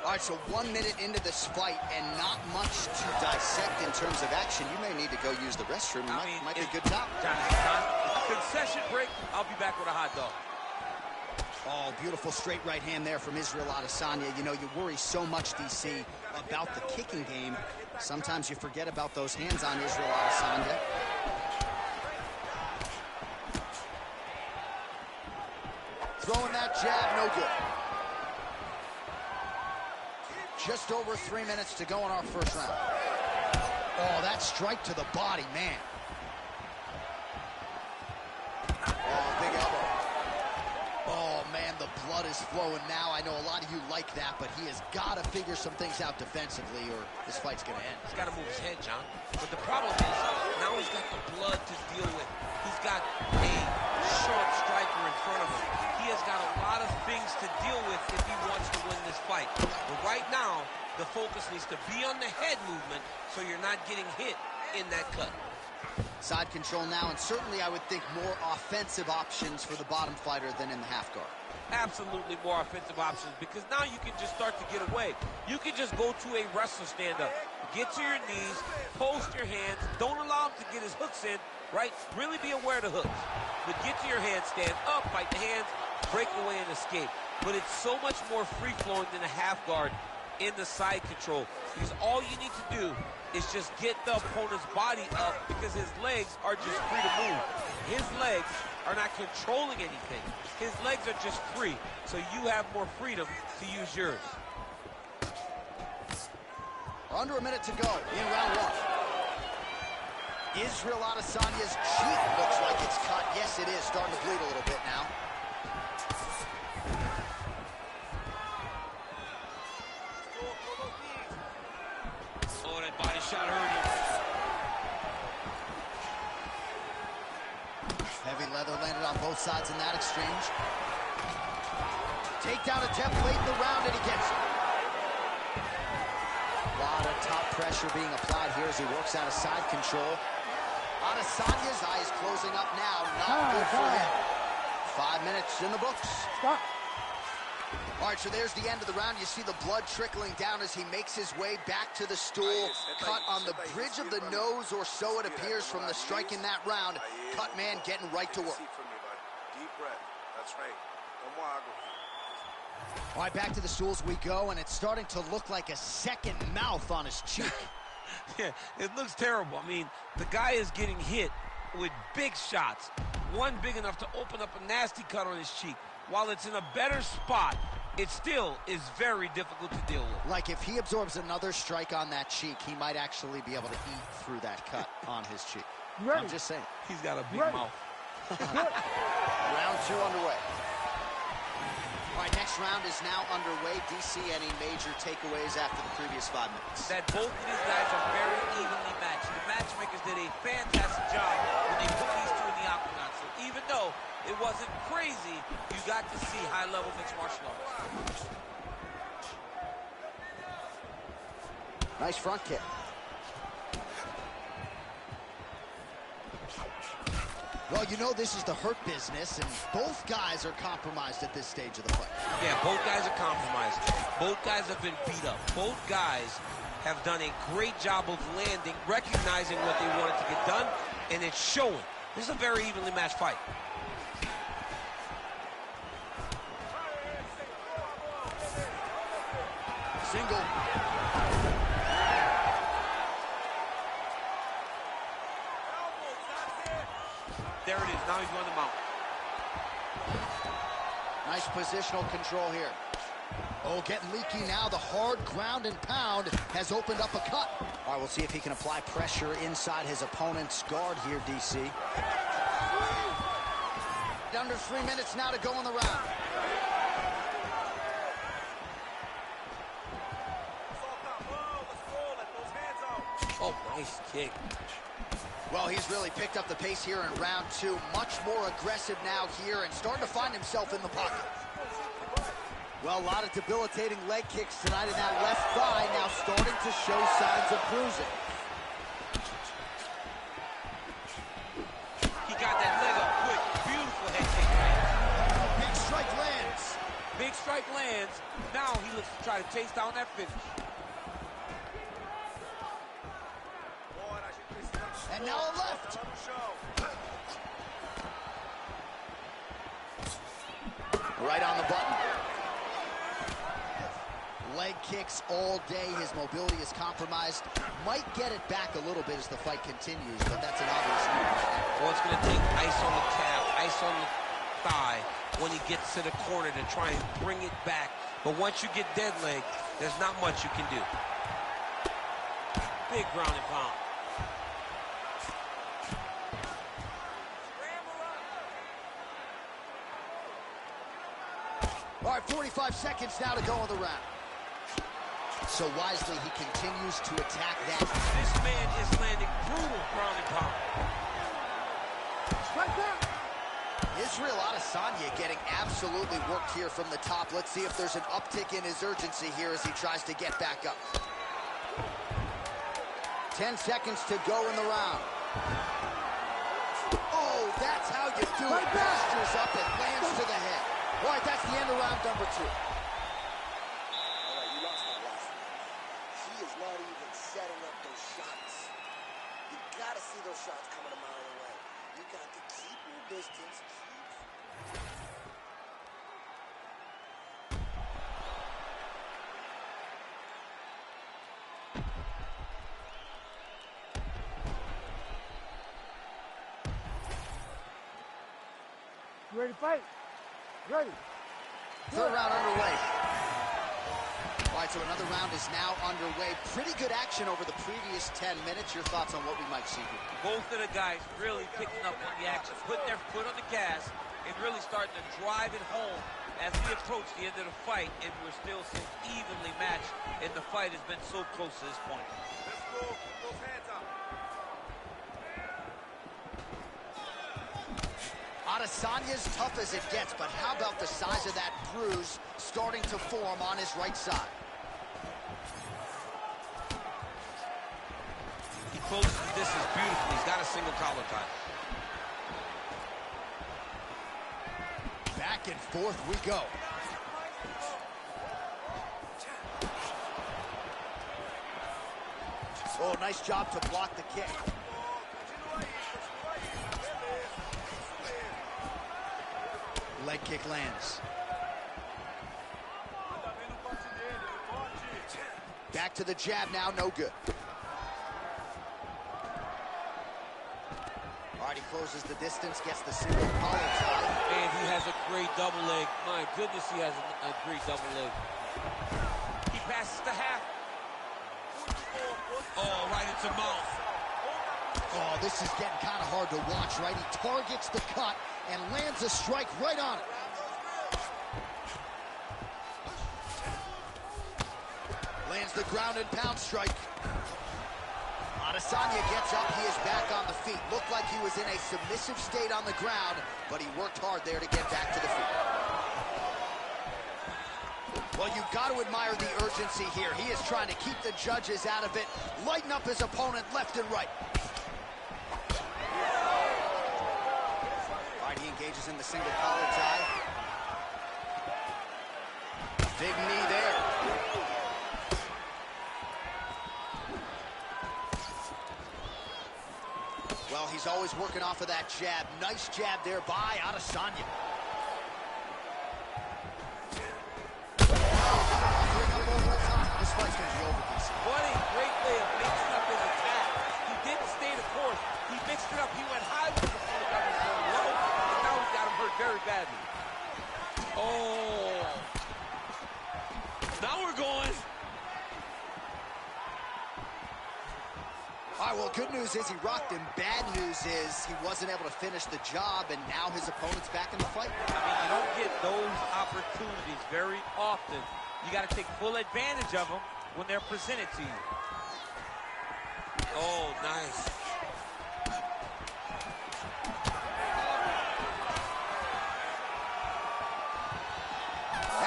All right, so 1 minute into this fight and not much to dissect in terms of action. You may need to go use the restroom. Might be a good time. Concession break. I'll be back with a hot dog. Oh, beautiful straight right hand there from Israel Adesanya. You know, you worry so much, DC, about the kicking game. Sometimes you forget about those hands on Israel Adesanya. Throwing that jab, no good. Just over 3 minutes to go in our first round. Oh, that strike to the body, man. Oh, big elbow. Oh, man, the blood is flowing now. I know a lot of you like that, but he has got to figure some things out defensively or this fight's going to end. He's got to move his head, John. But the problem is, now he's got the blood to deal with. He's got a sharp striker in front of him. He has got a lot of things to deal with if he wants to win this fight. But right now, the focus needs to be on the head movement so you're not getting hit in that cut. Side control now, and certainly I would think more offensive options for the bottom fighter than in the half guard. Absolutely more offensive options because now you can just start to get away. You can just go to a wrestler stand-up. Get to your knees, post your hands, don't allow him to get his hooks in, right? Really be aware of the hooks. But get to your hands, stand up, fight the hands, break away and escape. But it's so much more free-flowing than a half guard in the side control because all you need to do is just get the opponent's body up because his legs are just free to move. His legs are not controlling anything. His legs are just free, so you have more freedom to use yours. Under a minute to go in round one. Israel Adesanya's cheek looks like it's cut. Yes, it is. Starting to bleed a little bit now. Oh, that body shot hurt him. Heavy leather landed on both sides in that exchange. Takedown attempt late in the round, and he gets it. A lot of top pressure being applied here as he works out of side control. Adesanya's eyes closing up now. Not good for him. 5 minutes in the books. Stop. All right, so there's the end of the round. You see the blood trickling down as he makes his way back to the stool. Cut on the bridge of the nose, or so it appears from the strike in that round. Cut man getting right to work. Deep breath. That's right. All right, back to the stools we go, and it's starting to look like a second mouth on his cheek. Yeah, it looks terrible. I mean, the guy is getting hit with big shots. One big enough to open up a nasty cut on his cheek. While it's in a better spot, it still is very difficult to deal with. Like if he absorbs another strike on that cheek, he might actually be able to eat through that cut on his cheek. I'm just saying. He's got a big mouth. Round two underway. All right, next round is now underway. DC, any major takeaways after the previous 5 minutes? That both of these guys are very evenly matched. The matchmakers did a fantastic job when they put these two in the octagon. So even though it wasn't crazy, you got to see high-level mixed martial arts. Nice front kick. Well, you know this is the hurt business, and both guys are compromised at this stage of the fight. Yeah, both guys are compromised. Both guys have been beat up. Both guys have done a great job of landing, recognizing what they wanted to get done, and it's showing. This is a very evenly matched fight. Single. There it is. Now he's on the mount. Nice positional control here. Oh, getting leaky now. The hard ground and pound has opened up a cut. All right, we'll see if he can apply pressure inside his opponent's guard here, DC. Under 3 minutes now to go in the round. Oh, nice kick. Well, he's really picked up the pace here in round two. Much more aggressive now here and starting to find himself in the pocket. Well, a lot of debilitating leg kicks tonight in that left thigh, now starting to show signs of bruising. big strike lands. Now he looks to try to chase down that finish. And now a left. Right on the button. Leg kicks all day. His mobility is compromised. Might get it back a little bit as the fight continues, but that's an obvious move. Well, it's going to take ice on the calf, ice on the thigh when he gets to the corner to try and bring it back. But once you get dead leg, there's not much you can do. Big ground and pound. All right, 45 seconds now to go in the round. So wisely, he continues to attack that. This man is landing brutal ground and pound. Right there. Israel Adesanya getting absolutely worked here from the top. Let's see if there's an uptick in his urgency here as he tries to get back up. 10 seconds to go in the round. Oh, that's how you do it. Postures up and lands to the head. All right, that's the end of round number 2. All right, you lost that last one. He is not even setting up those shots. You gotta see those shots coming a mile away. You got to keep your distance. You ready to fight? Ready. Third round underway. All right, so another round is now underway. Pretty good action over the previous 10 minutes. Your thoughts on what we might see here? Both of the guys really picking up on the action, putting their foot on the gas, and really starting to drive it home as we approach the end of the fight, and we're still so evenly matched, and the fight has been so close to this point. Let's go. Put those hands up. Adesanya's tough as it gets, but how about the size of that bruise starting to form on his right side? He closes the distance beautifully. He's got a single collar tie. Back and forth we go. Oh, nice job to block the kick. Leg kick lands. Back to the jab now, no good. All right, he closes the distance, gets the single collar tie. And he has a great double leg. My goodness, he has a great double leg. He passes the half. Oh, right into mouth. Oh, this is getting kind of hard to watch, right? He targets the cut and lands a strike right on it. Lands the ground and pound strike. Adesanya gets up, he is back on the feet. Looked like he was in a submissive state on the ground, but he worked hard there to get back to the feet. Well, you've got to admire the urgency here. He is trying to keep the judges out of it, lighten up his opponent left and right. All right, he engages in the single collar tie. Big knee there. Well, he's always working off of that jab. Nice jab there by Adesanya. This fight's going to be over, DC. What a great way of mixing up his attack. He didn't stay the course. He mixed it up. He went high with the opponent coming going low, and now he's got him hurt very badly. Oh. Now we're going. All right, well, good news is he rocked him. Bad news is he wasn't able to finish the job, and now his opponent's back in the fight. I mean, you don't get those opportunities very often. You got to take full advantage of them when they're presented to you. Oh, nice.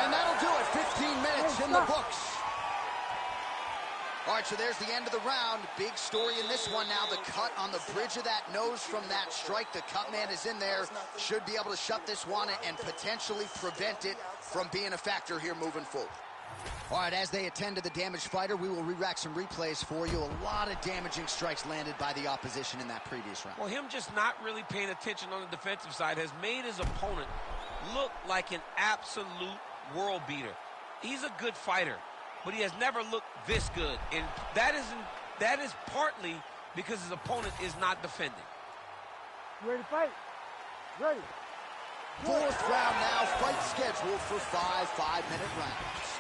And that'll do it. 15 minutes in the books. All right, so there's the end of the round. Big story in this one now. The cut on the bridge of that nose from that strike. The cut man is in there. Should be able to shut this one and potentially prevent it from being a factor here moving forward. All right, as they attend to the damaged fighter, we will re-rack some replays for you. A lot of damaging strikes landed by the opposition in that previous round. Well, him just not really paying attention on the defensive side has made his opponent look like an absolute world beater. He's a good fighter, but he has never looked this good, and that is partly because his opponent is not defending. You ready to fight? Ready. Fourth round now, fight scheduled for 5 5-minute rounds.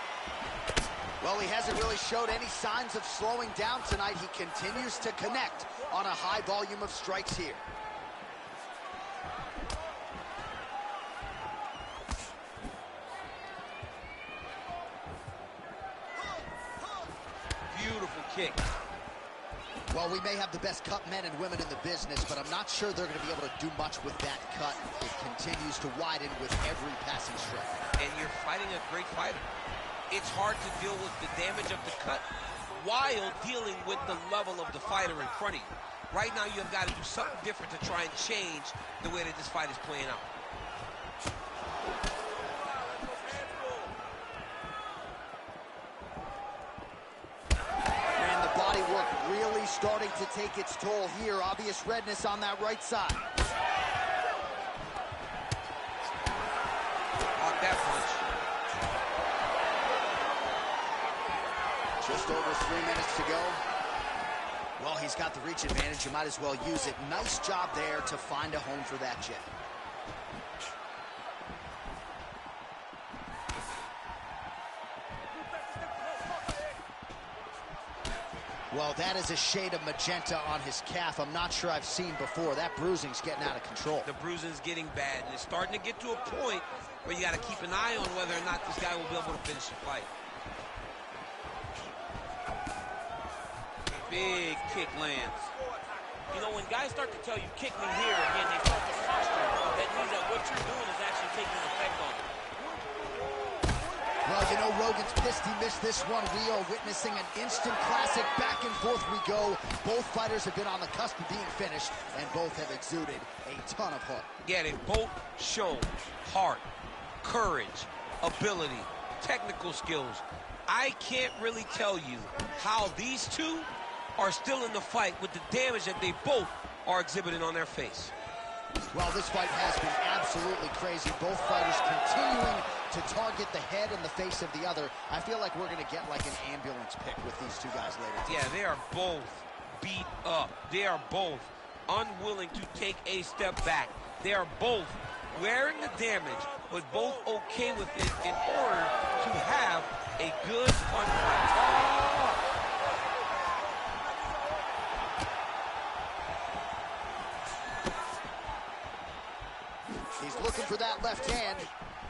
Well, he hasn't really showed any signs of slowing down tonight. He continues to connect on a high volume of strikes here. Beautiful kick. Well, we may have the best cut men and women in the business, but I'm not sure they're going to be able to do much with that cut. It continues to widen with every passing strike. And you're fighting a great fighter. It's hard to deal with the damage of the cut while dealing with the level of the fighter in front of you. Right now, you've got to do something different to try and change the way that this fight is playing out. And the body work really starting to take its toll here. Obvious redness on that right side. Block that punch. Just over 3 minutes to go. Well, he's got the reach advantage. You might as well use it. Nice job there to find a home for that jab. Well, that is a shade of magenta on his calf. I'm not sure I've seen before. That bruising's getting out of control. The bruising's getting bad, and it's starting to get to a point where you got to keep an eye on whether or not this guy will be able to finish the fight. Big kick lands. You know, when guys start to tell you, kick me here, again, they start to posture. That means that what you're doing is actually taking effect on it. Well, you know, Rogan's pissed he missed this one. We are witnessing an instant classic. Back and forth we go. Both fighters have been on the cusp of being finished, and both have exuded a ton of heart. Yeah, they both show heart, courage, ability, technical skills. I can't really tell you how these two are still in the fight with the damage that they both are exhibiting on their face. Well, this fight has been absolutely crazy. Both fighters continuing to target the head and the face of the other. I feel like we're going to get like an ambulance pick with these two guys later. Yeah, they are both beat up. They are both unwilling to take a step back. They are both wearing the damage, but both okay with it in order to have a good fun fight. He's looking for that left hand.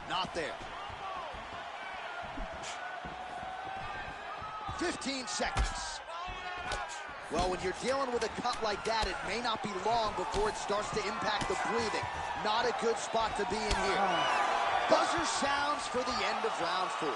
Not there. 15 seconds. Well, when you're dealing with a cut like that, it may not be long before it starts to impact the breathing. Not a good spot to be in here. Buzzer sounds for the end of round 4.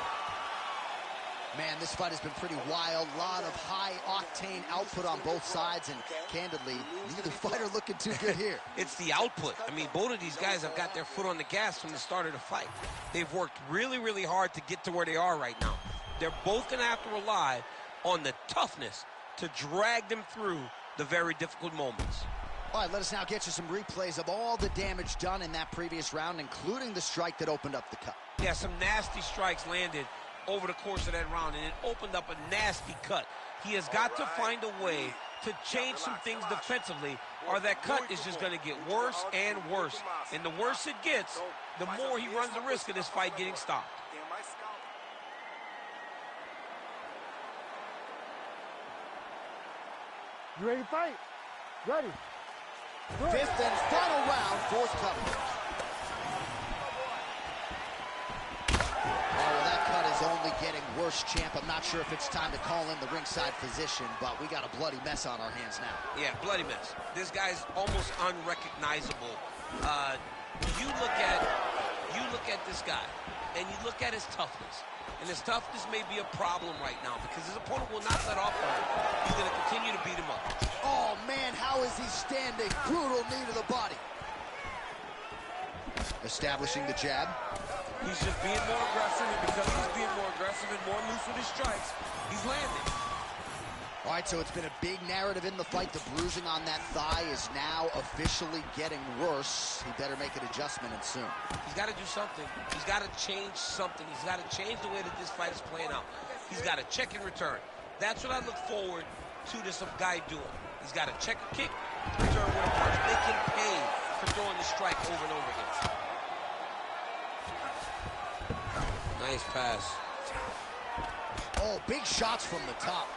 Man, this fight has been pretty wild. A lot of high-octane output on both sides, and candidly, neither fighter looking too good here. It's the output. I mean, both of these guys have got their foot on the gas from the start of the fight. They've worked really, really hard to get to where they are right now. They're both going to have to rely on the toughness to drag them through the very difficult moments. All right, let us now get you some replays of all the damage done in that previous round, including the strike that opened up the cut. Yeah, some nasty strikes landed over the course of that round, and it opened up a nasty cut. He has got to find a way to change some things defensively, or that cut is just going to get worse and worse. And the worse it gets, the more he runs the risk of this fight getting stopped. You ready to fight? Ready. Fifth and final round, forthcoming. Is only getting worse, champ. I'm not sure if it's time to call in the ringside physician, but we got a bloody mess on our hands now. Yeah, bloody mess. This guy's almost unrecognizable. You look at this guy. and you look at his toughness. And his toughness may be a problem right now because his opponent will not let off on him. He's going to continue to beat him up. Oh, man, how is he standing? Brutal knee to the body. Establishing the jab. He's just being more aggressive, and because he's being more aggressive and more loose with his strikes, he's landing. All right, so it's been a big narrative in the fight. The bruising on that thigh is now officially getting worse. He better make an adjustment, and soon. He's got to do something. He's got to change something. He's got to change the way that this fight is playing out. He's got to check and return. That's what I look forward to this guy doing. He's got to check a kick, return with a punch. They can pay for throwing the strike over and over again. Nice pass. Oh, big shots from the top.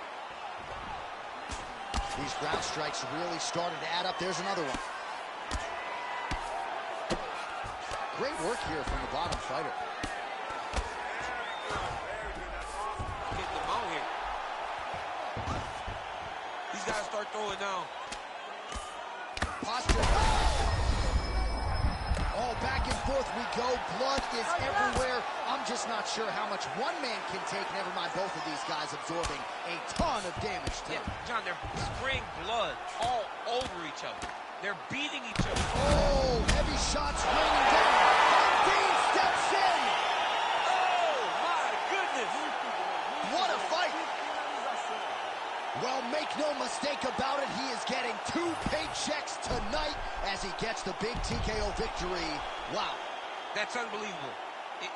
These ground strikes really started to add up. There's another one. Great work here from the bottom fighter. Hitting him out here. He's got to start throwing now. Posture. Oh, back and forth we go. Blood is everywhere. I'm just not sure how much one man can take. Never mind both of these guys absorbing a ton of damage to them. John, they're spraying blood all over each other. They're beating each other. Oh, heavy shots raining down. Dean steps in. Oh, my goodness. What a fight. Well, make no mistake about it, he is getting 2 paychecks tonight as he gets the big TKO victory. Wow. That's unbelievable.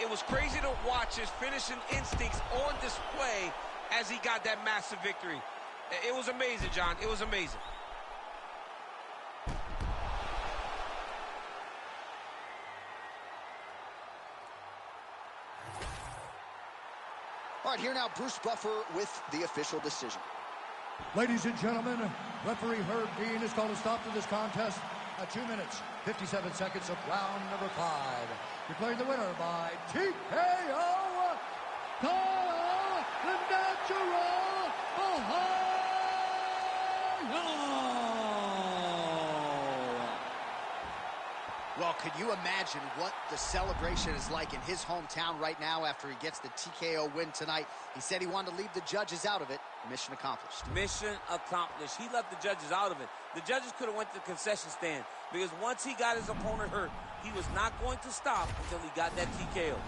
It was crazy to watch his finishing instincts on display as he got that massive victory. It was amazing, John. It was amazing. All right, here now, Bruce Buffer with the official decision. Ladies and gentlemen, referee Herb Dean has called a stop to this contest at 2 minutes, 57 seconds of round number 5. Declaring the winner by TKO, Kyle the Natural Ohio. Well, could you imagine what the celebration is like in his hometown right now after he gets the TKO win tonight? He said he wanted to leave the judges out of it. Mission accomplished. Mission accomplished. He left the judges out of it. The judges could have went to the concession stand because once he got his opponent hurt, he was not going to stop until he got that TKO.